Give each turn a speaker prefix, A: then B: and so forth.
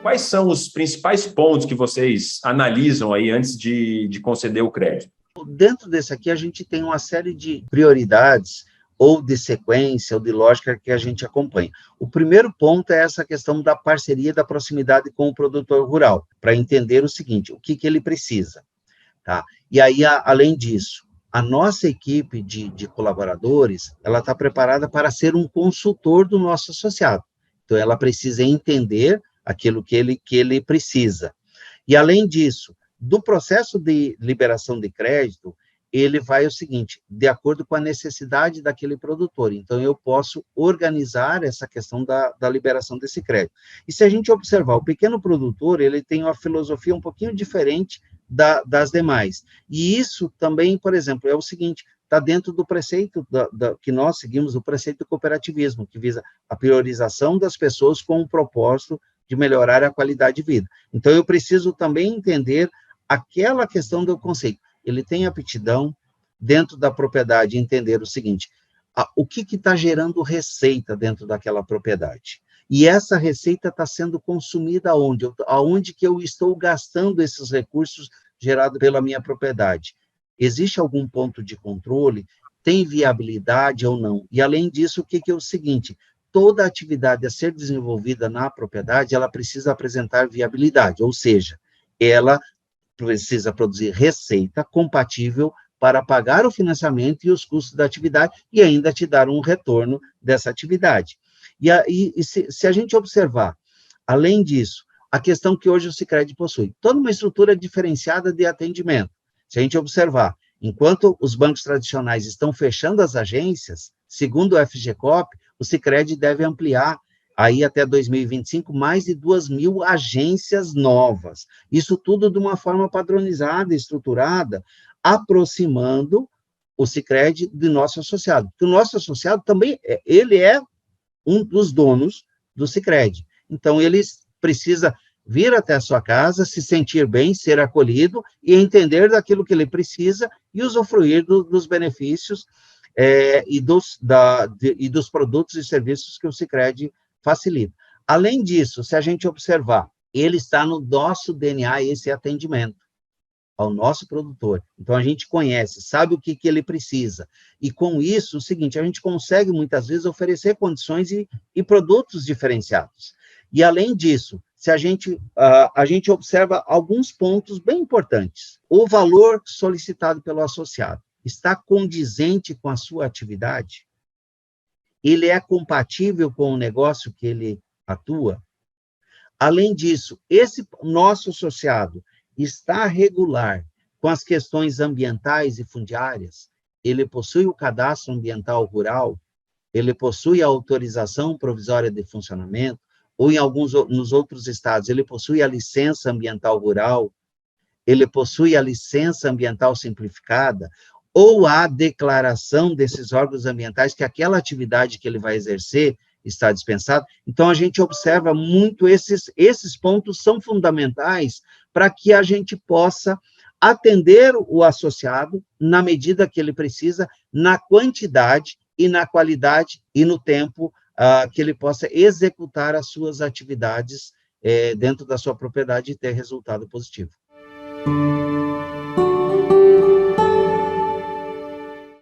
A: Quais são os principais pontos que vocês analisam aí antes de conceder o crédito?
B: Dentro desse aqui, a gente tem uma série de prioridades, ou de sequência, ou de lógica que a gente acompanha. O primeiro ponto é essa questão da parceria, da proximidade com o produtor rural, para entender o seguinte, o que ele precisa, tá? E aí, além disso, a nossa equipe de colaboradores, ela está preparada para ser um consultor do nosso associado. Então, ela precisa entender aquilo que ele precisa. E, além disso, do processo de liberação de crédito, ele vai o seguinte, de acordo com a necessidade daquele produtor. Então, eu posso organizar essa questão da liberação desse crédito. E se a gente observar, o pequeno produtor, ele tem uma filosofia um pouquinho diferente das demais. E isso também, por exemplo, é o seguinte, está dentro do preceito que nós seguimos, o preceito do cooperativismo, que visa a priorização das pessoas com o propósito de melhorar a qualidade de vida. Então, eu preciso também entender aquela questão do conceito. Ele tem aptidão dentro da propriedade, entender o seguinte, o que está gerando receita dentro daquela propriedade. E essa receita está sendo consumida aonde? Aonde que eu estou gastando esses recursos gerados pela minha propriedade? Existe algum ponto de controle? Tem viabilidade ou não? E, além disso, o que é o seguinte, toda atividade a ser desenvolvida na propriedade, ela precisa apresentar viabilidade, ou seja, ela precisa produzir receita compatível para pagar o financiamento e os custos da atividade e ainda te dar um retorno dessa atividade. E aí, se a gente observar, além disso, a questão que hoje o Sicredi possui, toda uma estrutura diferenciada de atendimento. Se a gente observar, enquanto os bancos tradicionais estão fechando as agências, segundo o FGCOP, o Sicredi deve ampliar aí até 2025, mais de 2.000 agências novas. Isso tudo de uma forma padronizada, estruturada, aproximando o Sicredi do nosso associado. Porque o nosso associado também, ele é um dos donos do Sicredi. Então, ele precisa vir até a sua casa, se sentir bem, ser acolhido e entender daquilo que ele precisa e usufruir dos benefícios e dos produtos e serviços que o Sicredi facilita. Além disso, se a gente observar, ele está no nosso DNA, esse atendimento ao nosso produtor. Então, a gente conhece, sabe o que ele precisa. E, com isso, o seguinte, a gente consegue, muitas vezes, oferecer condições e produtos diferenciados. E, além disso, se a gente observa alguns pontos bem importantes. O valor solicitado pelo associado está condizente com a sua atividade? Ele é compatível com o negócio que ele atua? Além disso, esse nosso associado está regular com as questões ambientais e fundiárias? Ele possui o cadastro ambiental rural? Ele possui a autorização provisória de funcionamento? Ou nos outros estados, ele possui a licença ambiental rural? Ele possui a licença ambiental simplificada? Ou a declaração desses órgãos ambientais que aquela atividade que ele vai exercer está dispensada? Então, a gente observa muito esses pontos são fundamentais para que a gente possa atender o associado na medida que ele precisa, na quantidade e na qualidade e no tempo que ele possa executar as suas atividades dentro da sua propriedade e ter resultado positivo.